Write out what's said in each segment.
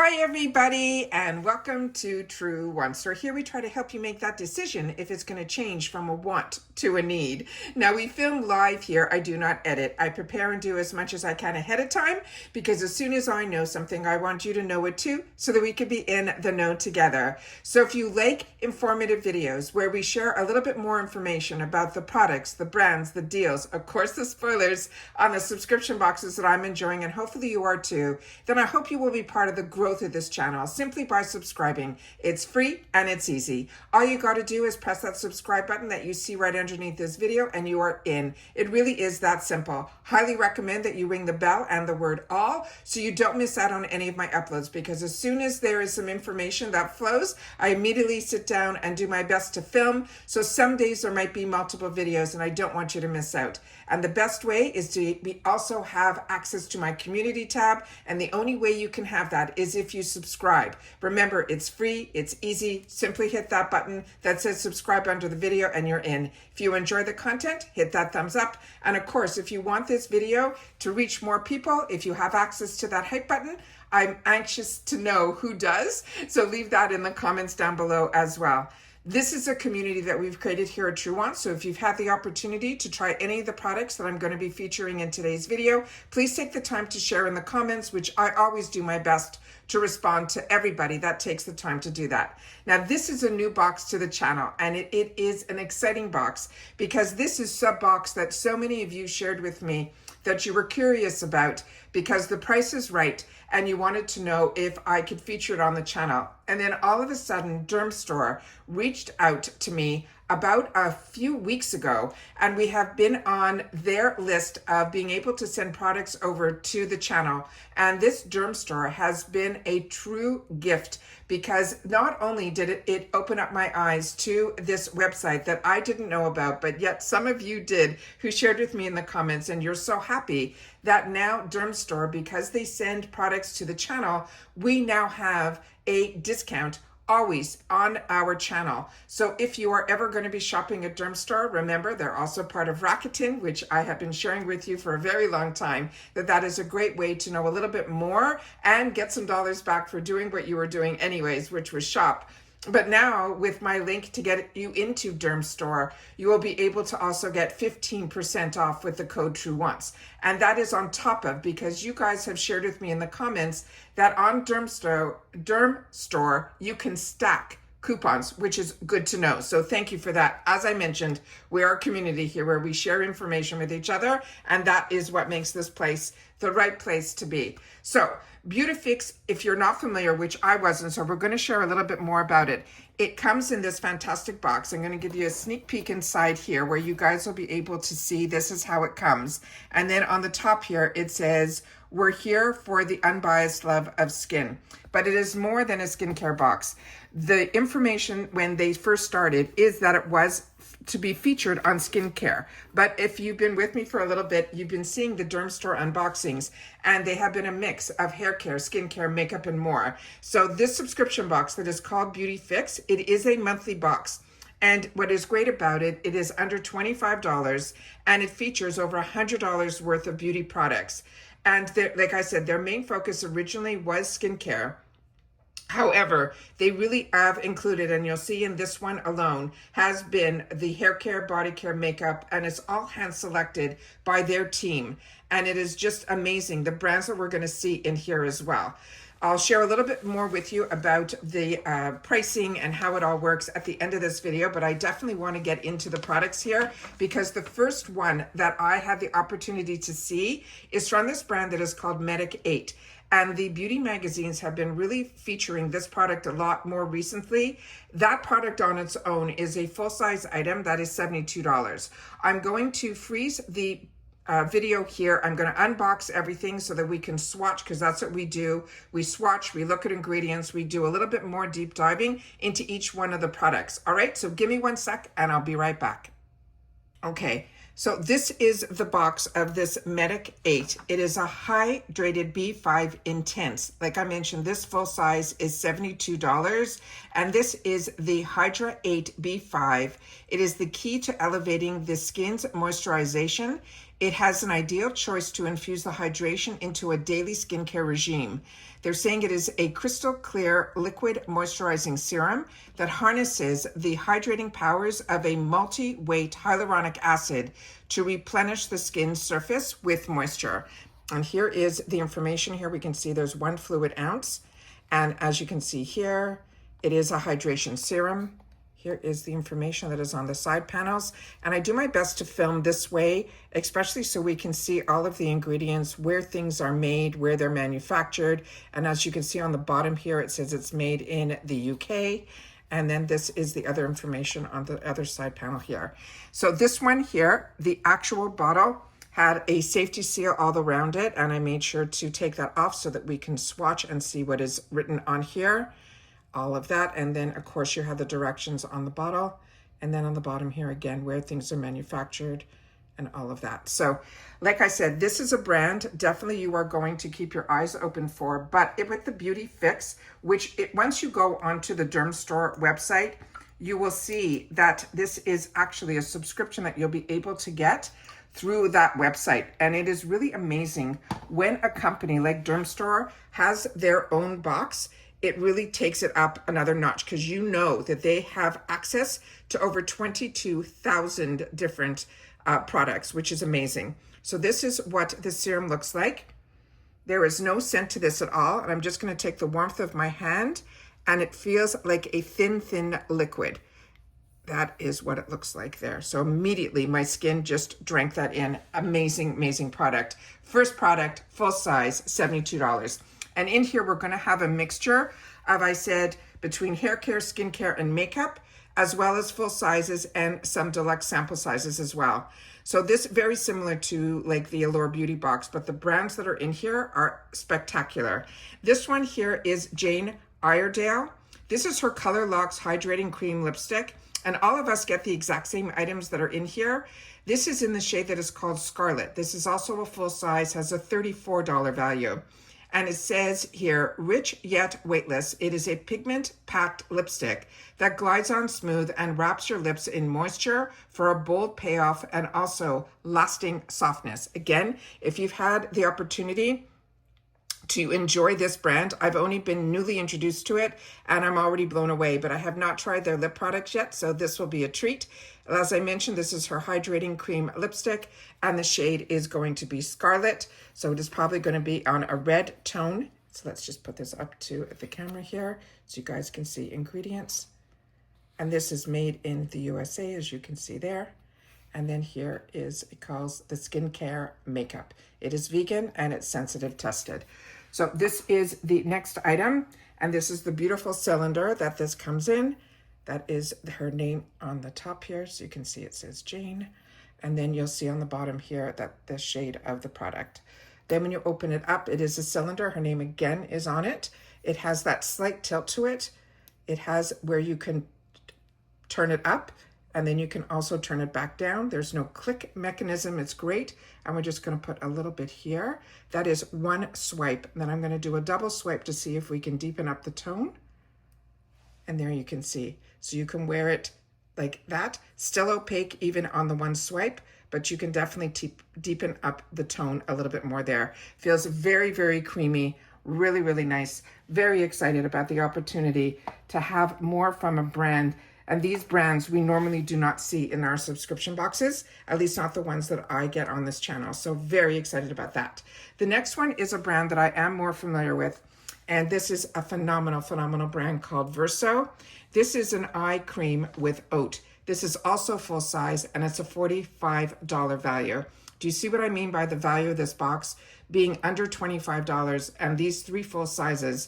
Hi everybody, and welcome to Truewants. So here we try to help you make that decision if it's going to change from a want to a need. Now we film live here. I do not edit. I prepare and do as much as I can ahead of time because as soon as I know something, I want you to know it too so that we can be in the know together. So if you like informative videos where we share a little bit more information about the products, the brands, the deals, of course the spoilers on the subscription boxes that I'm enjoying, and hopefully you are too, then I hope you will be part of the growth of this channel simply by subscribing. It's free and it's easy. All you got to do is press that subscribe button that you see right underneath this video and you are in. It really is that simple. Highly recommend that you ring the bell and the word all so you don't miss out on any of my uploads, because as soon as there is some information that flows, I immediately sit down and do my best to film. So some days there might be multiple videos and I don't want you to miss out. And the best way is to also have access to my community tab, and the only way you can have that is if you subscribe. Remember, it's free, it's easy. Simply hit that button that says subscribe under the video and you're in. If you enjoy the content, hit that thumbs up. And of course, if you want this video to reach more people, if you have access to that hype button, I'm anxious to know who does. So leave that in the comments down below as well. This is a community that we've created here at Truewants. So if you've had the opportunity to try any of the products that I'm going to be featuring in today's video, please take the time to share in the comments, which I always do my best to respond to everybody that takes the time to do that. Now, this is a new box to the channel, and it is an exciting box because this is sub box that so many of you shared with me that you were curious about because the price is right and you wanted to know if I could feature it on the channel. And then all of a sudden, Dermstore reached out to me about a few weeks ago, and we have been on their list of being able to send products over to the channel. And this Dermstore has been a true gift because not only did it open up my eyes to this website that I didn't know about, but yet some of you did who shared with me in the comments, and you're so happy that now Dermstore, because they send products to the channel, we now have a discount always on our channel. So if you are ever going to be shopping at Dermstore, remember they're also part of Rakuten, which I have been sharing with you for a very long time, that is a great way to know a little bit more and get some dollars back for doing what you were doing anyways, which was shop. But now with my link to get you into Dermstore, you will be able to also get 15% off with the code Truewants. And that is on top of, because you guys have shared with me in the comments that on Dermstore, you can stack coupons, which is good to know. So thank you for that. As I mentioned, we are a community here where we share information with each other, and that is what makes this place the right place to be. So BeautyFIX, if you're not familiar, which I wasn't, so we're going to share a little bit more about it. It comes in this fantastic box. I'm going to give you a sneak peek inside here where you guys will be able to see this is how it comes. And then on the top here, it says, we're here for the unbiased love of skin. But it is more than a skincare box. The information when they first started is that it was to be featured on skincare. But if you've been with me for a little bit, you've been seeing the Dermstore unboxings, and they have been a mix of hair care, skincare, makeup, and more. So this subscription box that is called BeautyFIX, it is a monthly box. And what is great about it, it is under $25 and it features over $100 worth of beauty products. And like I said, their main focus originally was skincare. However, they really have included, and you'll see in this one alone, has been the hair care, body care, makeup, and it's all hand selected by their team. And it is just amazing, the brands that we're going to see in here as well. I'll share a little bit more with you about the pricing and how it all works at the end of this video, but I definitely want to get into the products here because the first one that I had the opportunity to see is from this brand that is called Medic 8. And the beauty magazines have been really featuring this product a lot more recently. That product on its own is a full-size item that is $72. I'm going to freeze the video here. I'm going to unbox everything so that we can swatch, because that's what we do. We swatch, we look at ingredients, we do a little bit more deep diving into each one of the products. All right, so give me 1 sec and I'll be right back. Okay. So this is the box of this Medic 8. It is a hydrated B5 Intense. Like I mentioned, this full size is $72, and this is the Hydra 8 B5. It is the key to elevating the skin's moisturization. It has an ideal choice to infuse the hydration into a daily skincare regime. They're saying it is a crystal clear liquid moisturizing serum that harnesses the hydrating powers of a multi-weight hyaluronic acid to replenish the skin's surface with moisture. And here is the information. Here we can see there's 1 fluid ounce. And as you can see here, it is a hydration serum. Here is the information that is on the side panels. And I do my best to film this way, especially so we can see all of the ingredients, where things are made, where they're manufactured. And as you can see on the bottom here, it says it's made in the UK. And then this is the other information on the other side panel here. So this one here, the actual bottle had a safety seal all around it. And I made sure to take that off so that we can swatch and see what is written on here. All of that. And then of course you have the directions on the bottle, and then on the bottom here again where things are manufactured and all of that. So like I said, this is a brand definitely you are going to keep your eyes open for, but with the BeautyFIX, once you go onto the Derm Store website, you will see that this is actually a subscription that you'll be able to get through that website. And it is really amazing when a company like Derm Store has their own box. It really takes it up another notch because you know that they have access to over 22,000 different products, which is amazing. So this is what the serum looks like. There is no scent to this at all. And I'm just going to take the warmth of my hand, and it feels like a thin liquid. That is what it looks like there. So immediately my skin just drank that in. Amazing, amazing product. First product, full size, $72. And in here, we're going to have a mixture of, I said, between hair care, skincare, and makeup, as well as full sizes and some deluxe sample sizes as well. So this very similar to like the Allure Beauty box, but the brands that are in here are spectacular. This one here is Jane Iredale. This is her Color Locks Hydrating Cream Lipstick. And all of us get the exact same items that are in here. This is in the shade that is called Scarlet. This is also a full size, has a $34 value. And it says here, rich yet weightless. It is a pigment-packed lipstick that glides on smooth and wraps your lips in moisture for a bold payoff and also lasting softness. Again, if you've had the opportunity to enjoy this brand, I've only been newly introduced to it and I'm already blown away, but I have not tried their lip products yet, so this will be a treat. As I mentioned, this is her hydrating cream lipstick and the shade is going to be Scarlet. So it is probably going to be on a red tone. So let's just put this up to the camera here so you guys can see ingredients. And this is made in the USA, as you can see there. And then here is, it calls the skincare makeup. It is vegan and it's sensitive tested. So this is the next item, and this is the beautiful cylinder that this comes in. That is her name on the top here, so you can see it says Jane. And then you'll see on the bottom here that the shade of the product. Then when you open it up, it is a cylinder. Her name again is on it. It has that slight tilt to it. It has where you can turn it up, and then you can also turn it back down. There's no click mechanism. It's great. And we're just going to put a little bit here. That is one swipe. Then I'm going to do a double swipe to see if we can deepen up the tone. And there you can see. So you can wear it like that. Still opaque even on the one swipe, but you can definitely deepen up the tone a little bit more there. Feels very, very creamy. Really, really nice. Very excited about the opportunity to have more from a brand. And these brands we normally do not see in our subscription boxes, at least not the ones that I get on this channel. So very excited about that. The next one is a brand that I am more familiar with. And this is a phenomenal, phenomenal brand called Verso. This is an eye cream with oat. This is also full size and it's a $45 value. Do you see what I mean by the value of this box being under $25, and these 3 full sizes,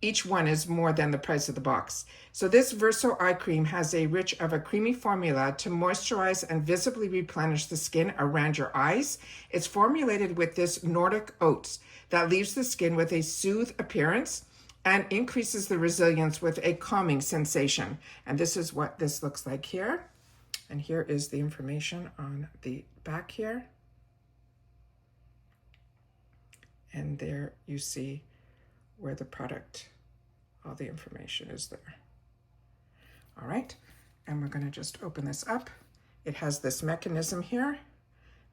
each one is more than the price of the box. So this Verso eye cream has a rich of a creamy formula to moisturize and visibly replenish the skin around your eyes. It's formulated with this Nordic oats that leaves the skin with a soothed appearance and increases the resilience with a calming sensation. And this is what this looks like here. And here is the information on the back here. And there you see where the product, all the information is there. All right, and we're going to just open this up. It has this mechanism here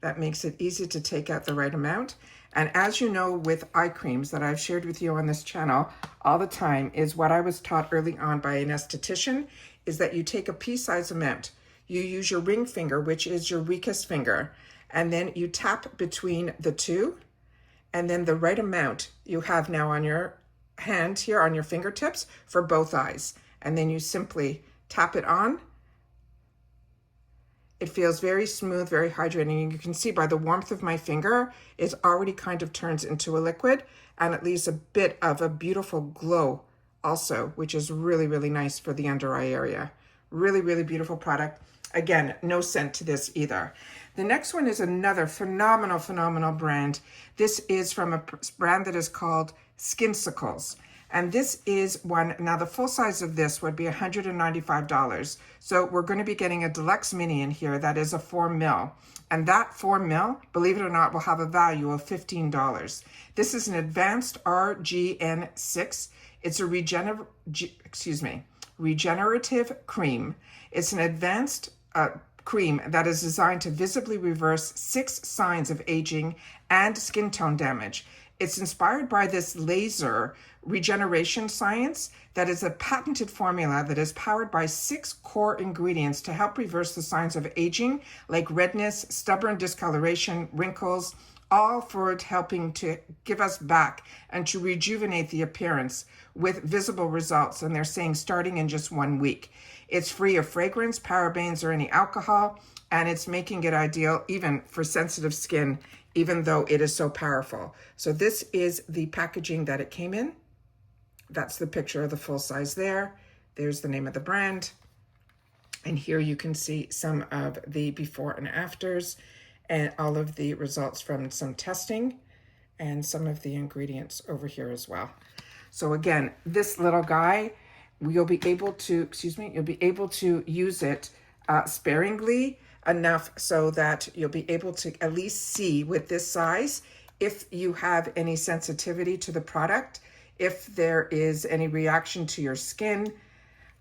That makes it easy to take out the right amount. And as you know, with eye creams that I've shared with you on this channel all the time, is what I was taught early on by an esthetician, is that you take a pea-size amount. You use your ring finger, which is your weakest finger, and then you tap between the two, and then the right amount you have now on your hand here on your fingertips for both eyes. And then you simply tap it on. It feels very smooth, very hydrating. You can see by the warmth of my finger, it already kind of turns into a liquid, and it leaves a bit of a beautiful glow also, which is really, really nice for the under eye area. Really, really beautiful product. Again, no scent to this either. The next one is another phenomenal, phenomenal brand. This is from a brand that is called Skinsicles. And this is one, now the full size of this would be $195. So we're going to be getting a deluxe mini in here that is a 4 mil. And that 4 mil, believe it or not, will have a value of $15. This is an advanced RGN6. It's a regenerative cream. It's an advanced cream that is designed to visibly reverse 6 signs of aging and skin tone damage. It's inspired by this laser regeneration science that is a patented formula that is powered by 6 core ingredients to help reverse the signs of aging, like redness, stubborn discoloration, wrinkles, all for it helping to give us back and to rejuvenate the appearance with visible results. And they're saying starting in just 1 week. It's free of fragrance, parabens, or any alcohol, and it's making it ideal even for sensitive skin, even though it is so powerful. So this is the packaging that it came in. That's the picture of the full size there. There's the name of the brand. And here you can see some of the before and afters and all of the results from some testing and some of the ingredients over here as well. So again, this little guy, you'll be able to use it sparingly enough so that you'll be able to at least see with this size if you have any sensitivity to the product, if there is any reaction to your skin.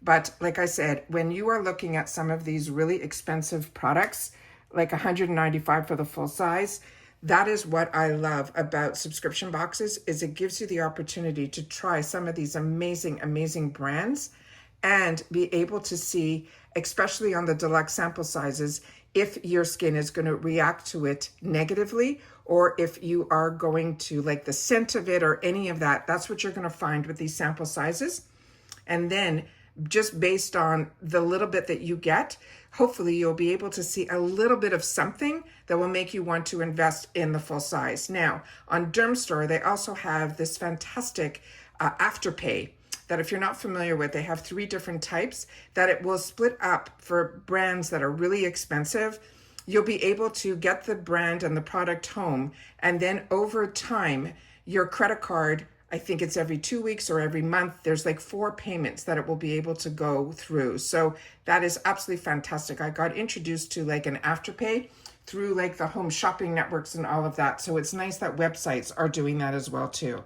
But like I said, when you are looking at some of these really expensive products, like $195 for the full size, that is what I love about subscription boxes, is it gives you the opportunity to try some of these amazing, amazing brands and be able to see, especially on the deluxe sample sizes, if your skin is going to react to it negatively, or if you are going to like the scent of it or any of that. That's what you're going to find with these sample sizes. And then just based on the little bit that you get, hopefully you'll be able to see a little bit of something that will make you want to invest in the full size. Now, on Dermstore, they also have this fantastic Afterpay that if you're not familiar with, they have 3 different types that it will split up for brands that are really expensive. You'll be able to get the brand and the product home, and then over time, your credit card, I think it's every 2 weeks or every month, there's like 4 payments that it will be able to go through. So that is absolutely fantastic. I got introduced to like an Afterpay through like the home shopping networks and all of that. So it's nice that websites are doing that as well too.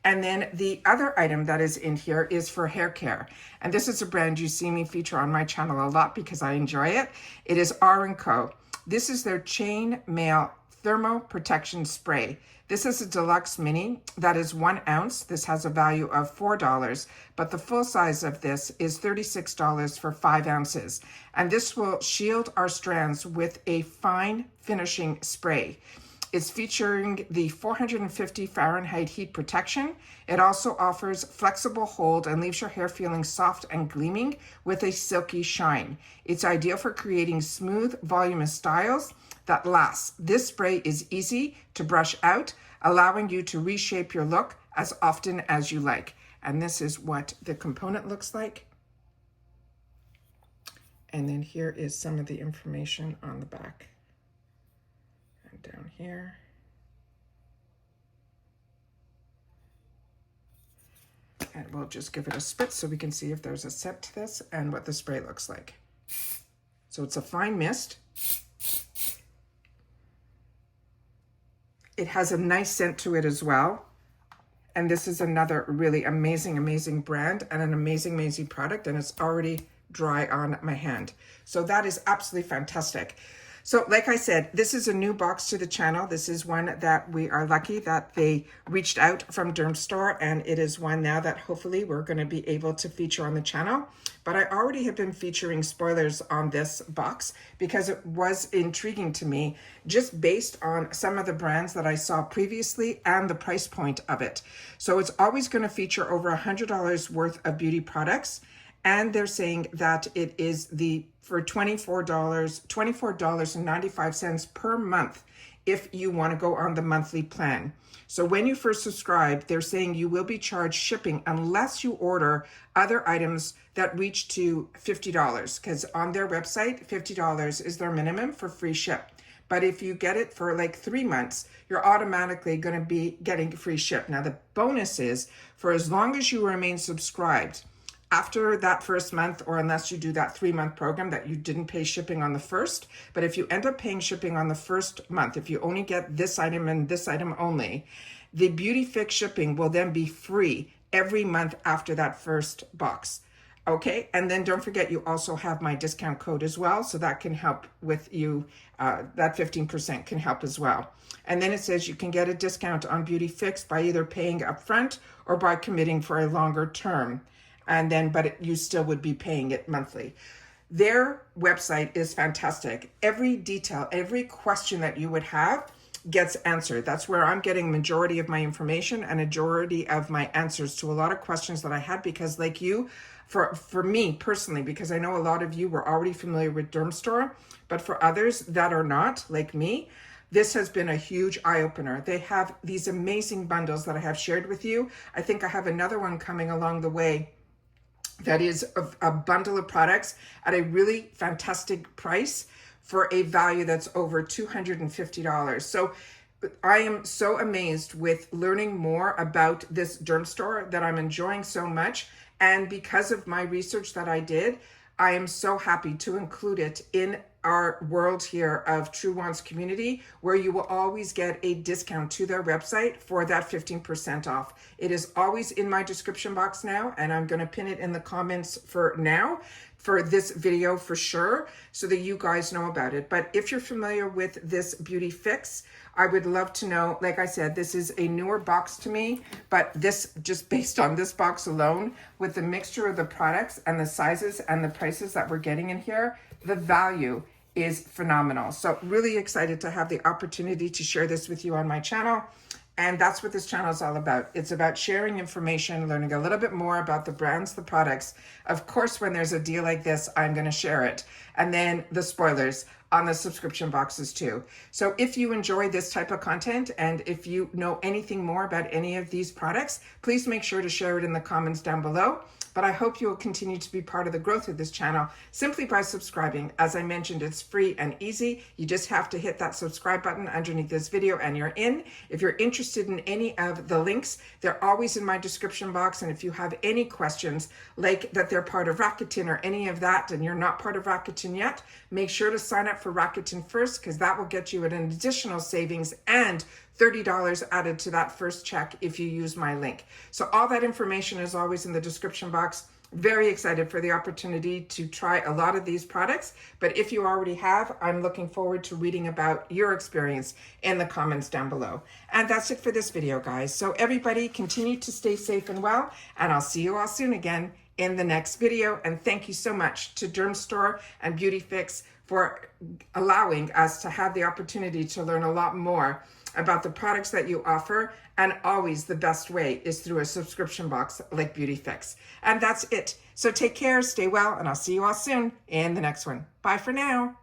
And then the other item that is in here is for hair care. And this is a brand you see me feature on my channel a lot because I enjoy it. It is R&Co. This is their Chain Mail Thermo Protection Spray. This is a deluxe mini that is 1 ounce. This has a value of $4, but the full size of this is $36 for 5 ounces. And this will shield our strands with a fine finishing spray. It's featuring the 450 Fahrenheit heat protection. It also offers flexible hold and leaves your hair feeling soft and gleaming with a silky shine. It's ideal for creating smooth, voluminous styles that last. This spray is easy to brush out, allowing you to reshape your look as often as you like. And this is what the component looks like. And then here is some of the information on the back. And down here. And we'll just give it a spit so we can see if there's a scent to this and what the spray looks like. So it's a fine mist. It has a nice scent to it as well. And this is another really amazing, amazing brand and an amazing, amazing product. And it's already dry on my hand. So that is absolutely fantastic. So like I said, this is a new box to the channel. This is one that we are lucky that they reached out from Dermstore, and it is one now that hopefully we're going to be able to feature on the channel. But I already have been featuring spoilers on this box because it was intriguing to me just based on some of the brands that I saw previously and the price point of it. So it's always going to feature over $100 worth of beauty products. And they're saying that it is for $24.95 per month if you want to go on the monthly plan. So when you first subscribe, they're saying you will be charged shipping unless you order other items that reach to $50, because on their website, $50 is their minimum for free ship. But if you get it for like 3 months, you're automatically going to be getting free ship. Now, the bonus is for as long as you remain subscribed, after that first month, or unless you do that 3-month program that you didn't pay shipping on the first, but if you end up paying shipping on the first month, if you only get this item and this item only, the BeautyFIX shipping will then be free every month after that first box. Okay, and then don't forget you also have my discount code as well, so that can help with you, that 15% can help as well. And then it says you can get a discount on BeautyFIX by either paying upfront or by committing for a longer term. And then, you still would be paying it monthly. Their website is fantastic. Every detail, every question that you would have gets answered. That's where I'm getting majority of my information and majority of my answers to a lot of questions that I had, because like you, for me personally, because I know a lot of you were already familiar with Dermstore, but for others that are not, like me, this has been a huge eye-opener. They have these amazing bundles that I have shared with you. I think I have another one coming along the way that is a bundle of products at a really fantastic price for a value that's over $250. So I am so amazed with learning more about this Dermstore that I'm enjoying so much. And because of my research that I did, I am so happy to include it in our world here of Truewants community, where you will always get a discount to their website for that 15% off. It is always in my description box now, and I'm going to pin it in the comments for now for this video for sure, so that you guys know about it. But if you're familiar with this BeautyFIX, I would love to know. Like I said, this is a newer box to me, but this, just based on this box alone, with the mixture of the products and the sizes and the prices that we're getting in here, the value is phenomenal. So really excited to have the opportunity to share this with you on my channel. And that's what this channel is all about. It's about sharing information, learning a little bit more about the brands, the products. Of course, when there's a deal like this, I'm going to share it. And then the spoilers on the subscription boxes too. So if you enjoy this type of content, and if you know anything more about any of these products, please make sure to share it in the comments down below. But I hope you will continue to be part of the growth of this channel simply by subscribing. As I mentioned, it's free and easy. You just have to hit that subscribe button underneath this video and you're in. If you're interested in any of the links, they're always in my description box. And if you have any questions, like that they're part of Rakuten or any of that, and you're not part of Rakuten yet, make sure to sign up for Rakuten first, because that will get you an additional savings and $30 added to that first check if you use my link. So all that information is always in the description box. Very excited for the opportunity to try a lot of these products. But if you already have, I'm looking forward to reading about your experience in the comments down below. And that's it for this video, guys. So everybody continue to stay safe and well, and I'll see you all soon again in the next video. And thank you so much to Dermstore and BeautyFIX for allowing us to have the opportunity to learn a lot more about the products that you offer. And always the best way is through a subscription box like BeautyFIX. And that's it. So take care, stay well, and I'll see you all soon in the next one. Bye for now.